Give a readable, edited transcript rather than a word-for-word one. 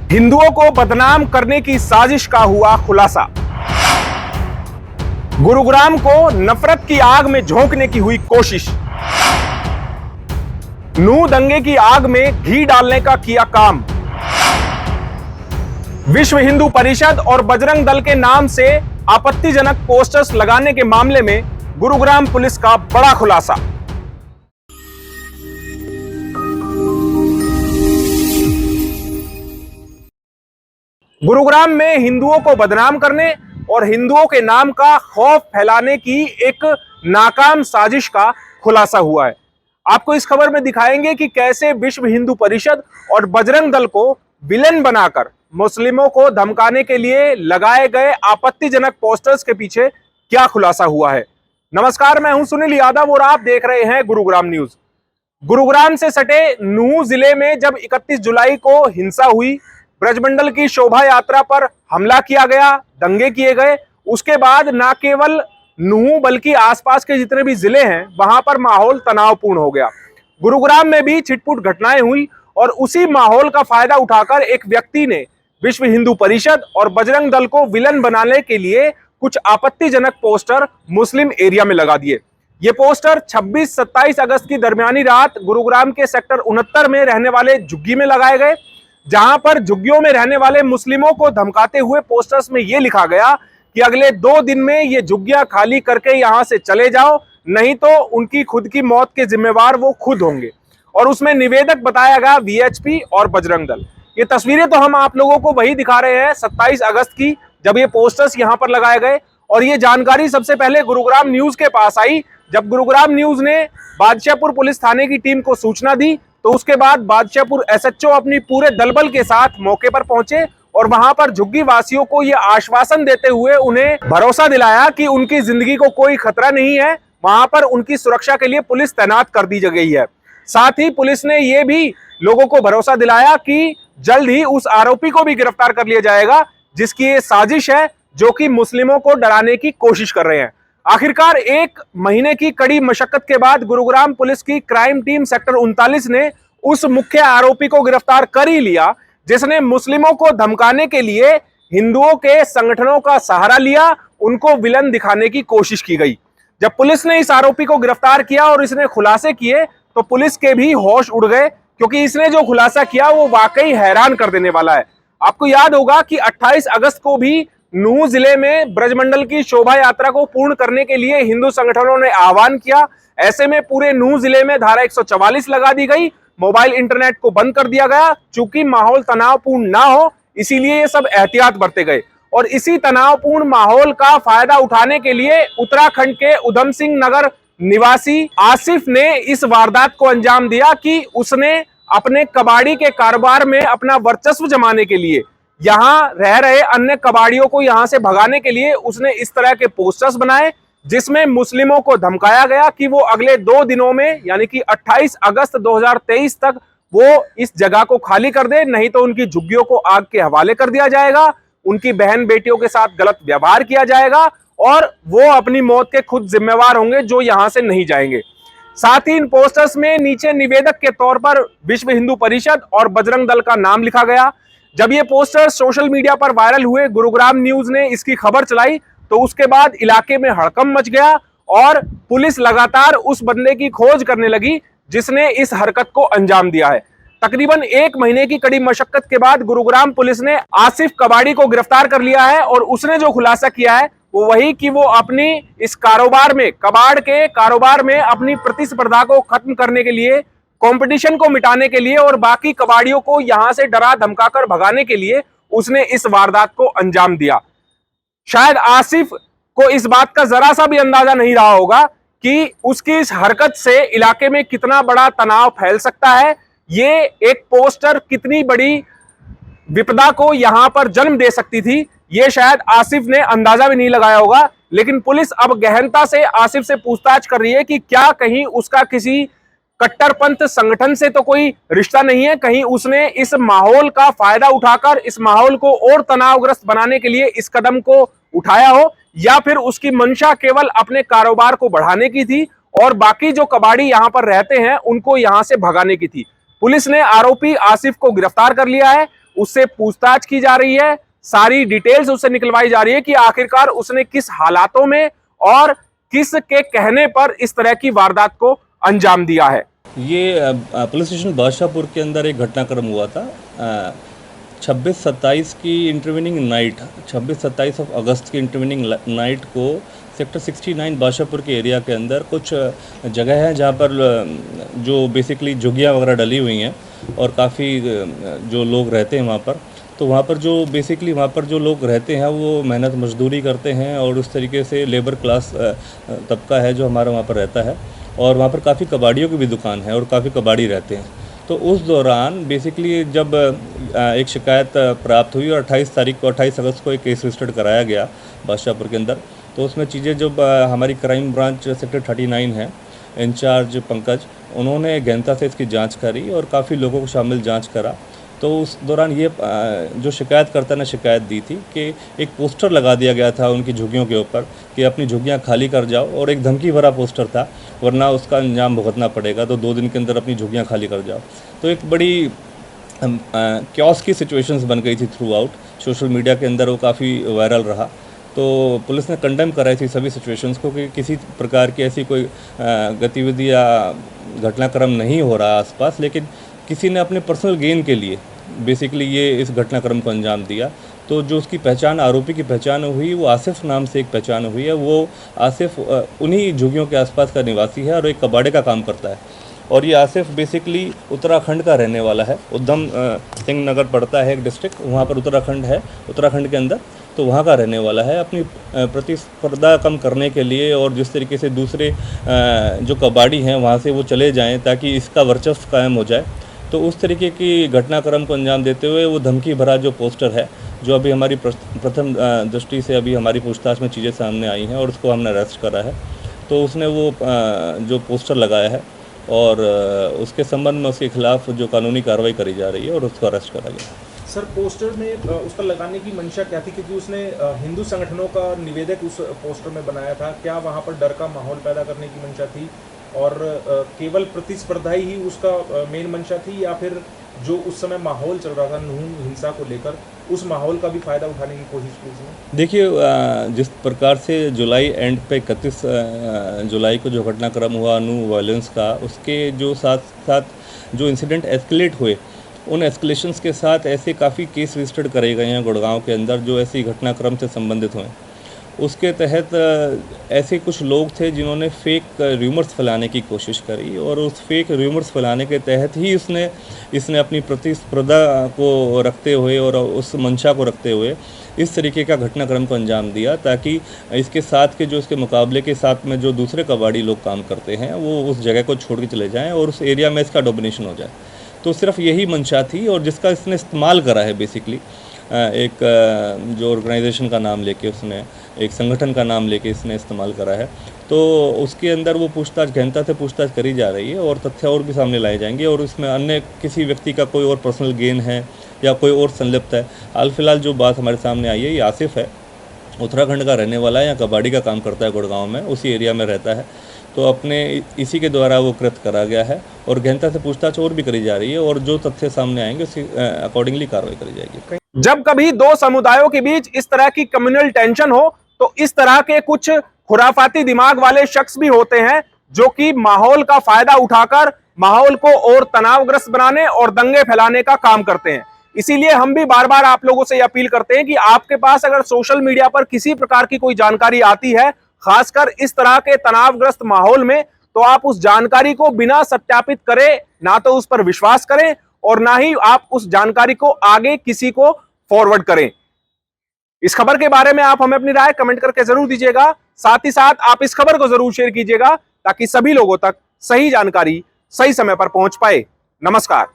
हिंदुओं को बदनाम करने की साजिश का हुआ खुलासा। गुरुग्राम को नफरत की आग में झोंकने की हुई कोशिश। नूह दंगे की आग में घी डालने का किया काम। विश्व हिंदू परिषद और बजरंग दल के नाम से आपत्तिजनक पोस्टर्स लगाने के मामले में गुरुग्राम पुलिस का बड़ा खुलासा। गुरुग्राम में हिंदुओं को बदनाम करने और हिंदुओं के नाम का खौफ फैलाने की एक नाकाम साजिश का खुलासा हुआ है। आपको इस खबर में दिखाएंगे कि कैसे विश्व हिंदू परिषद और बजरंग दल को विलेन बनाकर मुस्लिमों को धमकाने के लिए लगाए गए आपत्तिजनक पोस्टर्स के पीछे क्या खुलासा हुआ है। नमस्कार, मैं हूं सुनील यादव और आप देख रहे हैं गुरुग्राम न्यूज। गुरुग्राम से सटे नूह जिले में जब 31 जुलाई को हिंसा हुई, ब्रजमंडल की शोभा यात्रा पर हमला किया गया, दंगे किए गए, उसके बाद न केवल नूह बल्कि आसपास के जितने भी जिले हैं वहां पर माहौल तनावपूर्ण हो गया। गुरुग्राम में भी छिटपुट घटनाएं हुई और उसी माहौल का फायदा उठाकर एक व्यक्ति ने विश्व हिंदू परिषद और बजरंग दल को विलन बनाने के लिए कुछ आपत्तिजनक पोस्टर मुस्लिम एरिया में लगा दिए। ये पोस्टर 26-27 अगस्त की दरमियानी रात गुरुग्राम के सेक्टर 69 में रहने वाले झुग्गी में लगाए गए, जहां पर झुग्गियों में रहने वाले मुस्लिमों को धमकाते हुए पोस्टर्स में यह लिखा गया कि अगले 2 दिन में ये झुग्गियां खाली करके यहां से चले जाओ, नहीं तो उनकी खुद की मौत के जिम्मेवार वो खुद होंगे। और उसमें निवेदक बताया गया वीएचपी और बजरंग दल। ये तस्वीरें तो हम आप लोगों को वही दिखा रहे हैं 27 अगस्त की, जब ये पोस्टर्स यहां पर लगाए गए। और ये जानकारी सबसे पहले गुरुग्राम न्यूज के पास आई। जब गुरुग्राम न्यूज ने बादशाहपुर पुलिस थाने की टीम को सूचना दी तो उसके बाद बादशाहपुर एसएचओ अपनी पूरे दलबल के साथ मौके पर पहुंचे और वहां पर झुग्गी वासियों को यह आश्वासन देते हुए उन्हें भरोसा दिलाया कि उनकी जिंदगी को कोई खतरा नहीं है, वहां पर उनकी सुरक्षा के लिए पुलिस तैनात कर दी गई है। साथ ही पुलिस ने यह भी लोगों को भरोसा दिलाया कि जल्द ही उस आरोपी को भी गिरफ्तार कर लिया जाएगा जिसकी ये साजिश है, जो कि मुस्लिमों को डराने की कोशिश कर रहे हैं। आखिरकार 1 महीने की कड़ी मशक्कत के बाद गुरुग्राम पुलिस की क्राइम टीम सेक्टर 39 ने उस मुख्य आरोपी को गिरफ्तार कर ही लिया जिसने मुस्लिमों को धमकाने के लिए हिंदुओं के संगठनों का सहारा लिया, उनको विलन दिखाने की कोशिश की गई। जब पुलिस ने इस आरोपी को गिरफ्तार किया और इसने खुलासे किए तो पुलिस के भी होश उड़ गए, क्योंकि इसने जो खुलासा किया वो वाकई हैरान कर देने वाला है। आपको याद होगा कि 28 अगस्त को भी नूह जिले में ब्रजमंडल की शोभा यात्रा को पूर्ण करने के लिए हिंदू संगठनों ने आह्वान किया। ऐसे में पूरे नूह जिले में धारा 144 लगा दी गई, मोबाइल इंटरनेट को बंद कर दिया गया। चूंकि माहौल तनावपूर्ण ना हो इसीलिए ये सब एहतियात बरते गए। और इसी तनावपूर्ण माहौल का फायदा उठाने के लिए उत्तराखंड के उधम सिंह नगर निवासी आसिफ ने इस वारदात को अंजाम दिया कि उसने अपने कबाड़ी के कारोबार में अपना वर्चस्व जमाने के लिए, यहां रह रहे अन्य कबाड़ियों को यहां से भगाने के लिए उसने इस तरह के पोस्टर्स बनाए जिसमें मुस्लिमों को धमकाया गया कि वो अगले 2 दिनों में यानी कि 28 अगस्त 2023 तक वो इस जगह को खाली कर दे, नहीं तो उनकी झुग्गियों को आग के हवाले कर दिया जाएगा, उनकी बहन बेटियों के साथ गलत व्यवहार किया जाएगा और वो अपनी मौत के खुद जिम्मेवार होंगे जो यहां से नहीं जाएंगे। साथ ही इन पोस्टर्स में नीचे निवेदक के तौर पर विश्व हिंदू परिषद और बजरंग दल का नाम लिखा गया। जब ये पोस्टर सोशल मीडिया पर वायरल हुए, गुरुग्राम न्यूज ने इसकी खबर चलाई तो उसके बाद इलाके में हड़कंप मच गया और पुलिस लगातार उस बंदे की खोज करने लगी जिसने इस हरकत को अंजाम दिया है। तकरीबन 1 महीने की कड़ी मशक्कत के बाद गुरुग्राम पुलिस ने आसिफ कबाड़ी को गिरफ्तार कर लिया है और उसने जो खुलासा किया है वो वही कि वो अपनी इस कारोबार में, कबाड़ के कारोबार में अपनी प्रतिस्पर्धा को खत्म करने के लिए, कंपटीशन को मिटाने के लिए और बाकी कबाड़ियों को यहां से डरा धमकाकर भगाने के लिए उसने इस वारदात को अंजाम दिया। शायद आसिफ को इस बात का जरा सा भी अंदाजा नहीं रहा होगा कि उसकी इस हरकत से इलाके में कितना बड़ा तनाव फैल सकता है। ये एक पोस्टर कितनी बड़ी विपदा को यहां पर जन्म दे सकती थी, ये शायद आसिफ ने अंदाजा भी नहीं लगाया होगा। लेकिन पुलिस अब गहनता से आसिफ से पूछताछ कर रही है कि क्या कहीं उसका किसी कट्टरपंथ संगठन से तो कोई रिश्ता नहीं है, कहीं उसने इस माहौल का फायदा उठाकर इस माहौल को और तनावग्रस्त बनाने के लिए इस कदम को उठाया हो, या फिर उसकी मंशा केवल अपने कारोबार को बढ़ाने की थी और बाकी जो कबाड़ी यहां पर रहते हैं उनको यहां से भगाने की थी। पुलिस ने आरोपी आसिफ को गिरफ्तार कर लिया है उससे पूछताछ की जा रही है, सारी डिटेल्स उससे निकलवाई जा रही है कि आखिरकार उसने किस हालातों में और किस के कहने पर इस तरह की वारदात को अंजाम दिया है। ये पुलिस स्टेशन बादशाहपुर के अंदर एक घटनाक्रम हुआ था 26-27 की इंटरवेनिंग नाइट, 26-27 ऑफ अगस्त की इंटरवेनिंग नाइट को सेक्टर 69 बादशाहपुर के एरिया के अंदर कुछ जगह है जहाँ पर जो बेसिकली झुग्गियाँ वगैरह डली हुई हैं और काफ़ी जो लोग रहते हैं वहाँ पर, तो वहाँ पर जो बेसिकली वहाँ पर जो लोग रहते हैं वो मेहनत मजदूरी करते हैं और उस तरीके से लेबर क्लास तबका है जो हमारा वहाँ पर रहता है, और वहाँ पर काफ़ी कबाड़ियों की भी दुकान है और काफ़ी कबाड़ी रहते हैं। तो उस दौरान बेसिकली जब एक शिकायत प्राप्त हुई और 28 अगस्त को एक केस रजिस्टर्ड कराया गया बादशाहपुर के अंदर, तो उसमें चीज़ें जब हमारी क्राइम ब्रांच सेक्टर 39 है, इंचार्ज पंकज, उन्होंने गहनता से इसकी जांच करी और काफ़ी लोगों को शामिल जांच करा। तो उस दौरान ये जो शिकायतकर्ता ने शिकायत दी थी कि एक पोस्टर लगा दिया गया था उनकी झुग्गियों के ऊपर कि अपनी झुग्गियाँ खाली कर जाओ, और एक धमकी भरा पोस्टर था, वरना उसका अंजाम भुगतना पड़ेगा, तो 2 दिन के अंदर अपनी झुग्गियाँ खाली कर जाओ। तो एक बड़ी क्योस की सिचुएशंस बन गई थी थ्रू आउट सोशल मीडिया के अंदर, वो काफ़ी वायरल रहा। तो पुलिस ने कंडेम कराई थी सभी सिचुएशंस को कि किसी प्रकार की ऐसी कोई गतिविधि या घटनाक्रम नहीं हो रहा आसपास, लेकिन किसी ने अपने पर्सनल गेन के लिए बेसिकली ये इस घटनाक्रम को अंजाम दिया। तो जो उसकी पहचान, आरोपी की पहचान हुई, वो आसिफ नाम से एक पहचान हुई है। वो आसिफ उन्हीं झुग्गियों के आसपास का निवासी है और एक कबाड़े का काम करता है, और ये आसिफ बेसिकली उत्तराखंड का रहने वाला है। उधम सिंह नगर पड़ता है एक डिस्ट्रिक्ट, वहाँ पर उत्तराखंड है, उत्तराखंड के अंदर, तो वहाँ का रहने वाला है। अपनी प्रतिस्पर्धा कम करने के लिए और जिस तरीके से दूसरे जो कबाड़ी हैं वहाँ से वो चले जाएं ताकि इसका वर्चस्व कायम हो जाए, तो उस तरीके की घटनाक्रम को अंजाम देते हुए वो धमकी भरा जो पोस्टर है, जो अभी हमारी प्रथम दृष्टि से अभी हमारी पूछताछ में चीज़ें सामने आई हैं और उसको हमने अरेस्ट करा है, तो उसने वो जो पोस्टर लगाया है और उसके संबंध में उसके खिलाफ जो कानूनी कार्रवाई करी जा रही है और उसको अरेस्ट करा गया। सर, पोस्टर में उसका लगाने की मंशा क्या थी? क्योंकि उसने हिंदू संगठनों का निवेदक उस पोस्टर में बनाया था। क्या वहाँ पर डर का माहौल पैदा करने की मंशा थी और केवल प्रतिस्पर्धा ही उसका मेन मंशा थी, या फिर जो उस समय माहौल चल रहा था नून हिंसा को लेकर, उस माहौल का भी फायदा उठाने की कोशिश की उसने? देखिए, जिस प्रकार से जुलाई एंड पे 31 जुलाई को जो घटनाक्रम हुआ नू वायलेंस का, उसके जो साथ साथ जो इंसिडेंट एस्केलेट हुए, उन एस्केलेशंस के साथ ऐसे काफ़ी केस रजिस्टर्ड करे गए हैं गुड़गांव के अंदर जो ऐसी घटनाक्रम से संबंधित हुए। उसके तहत ऐसे कुछ लोग थे जिन्होंने फेक र्यूमर्स फैलाने की कोशिश करी, और उस फेक र्यूमर्स फैलाने के तहत ही इसने अपनी प्रतिस्पर्धा को रखते हुए और उस मंशा को रखते हुए इस तरीके का घटनाक्रम को अंजाम दिया, ताकि इसके साथ के जो इसके मुकाबले के साथ में जो दूसरे कबाड़ी लोग काम करते हैं वो उस जगह को छोड़ के चले जाएँ और उस एरिया में इसका डोमिनेशन हो जाए। तो सिर्फ यही मंशा थी, और जिसका इसने इस्तेमाल करा है बेसिकली एक जो ऑर्गेनाइजेशन का नाम लेके, उसने एक संगठन का नाम लेके इसने इस्तेमाल करा है। तो उसके अंदर वो पूछताछ, गहनता से पूछताछ करी जा रही है और तथ्य और भी सामने लाए जाएंगे, और इसमें अन्य किसी व्यक्ति का कोई और पर्सनल गेन है या कोई और संलिप्त है। हाल फिलहाल जो बात हमारे सामने आई है, ये आसिफ है, उत्तराखंड का रहने वाला है, या कबाड़ी का काम करता है गुड़गांव में, उसी एरिया में रहता है। तो अपने इसी के द्वारा वो कृत करा गया है, और गहनता से पूछताछ और भी करी जा रही है, और जो तथ्य सामने आएंगे उसकी अकॉर्डिंगली कार्रवाई करी जाएगी। जब कभी दो समुदायों के बीच इस तरह की कम्युनल टेंशन हो, तो इस तरह के कुछ खुराफाती दिमाग वाले शख्स भी होते हैं जो कि माहौल का फायदा उठाकर माहौल को और तनावग्रस्त बनाने और दंगे फैलाने का काम करते हैं। इसीलिए हम भी बार बार आप लोगों से अपील करते हैं कि आपके पास अगर सोशल मीडिया पर किसी प्रकार की कोई जानकारी आती है, खासकर इस तरह के तनावग्रस्त माहौल में, तो आप उस जानकारी को बिना सत्यापित करें ना तो उस पर विश्वास करें और ना ही आप उस जानकारी को आगे किसी को फॉरवर्ड करें। इस खबर के बारे में आप हमें अपनी राय कमेंट करके जरूर दीजिएगा। साथ ही साथ आप इस खबर को जरूर शेयर कीजिएगा ताकि सभी लोगों तक सही जानकारी सही समय पर पहुंच पाए। नमस्कार।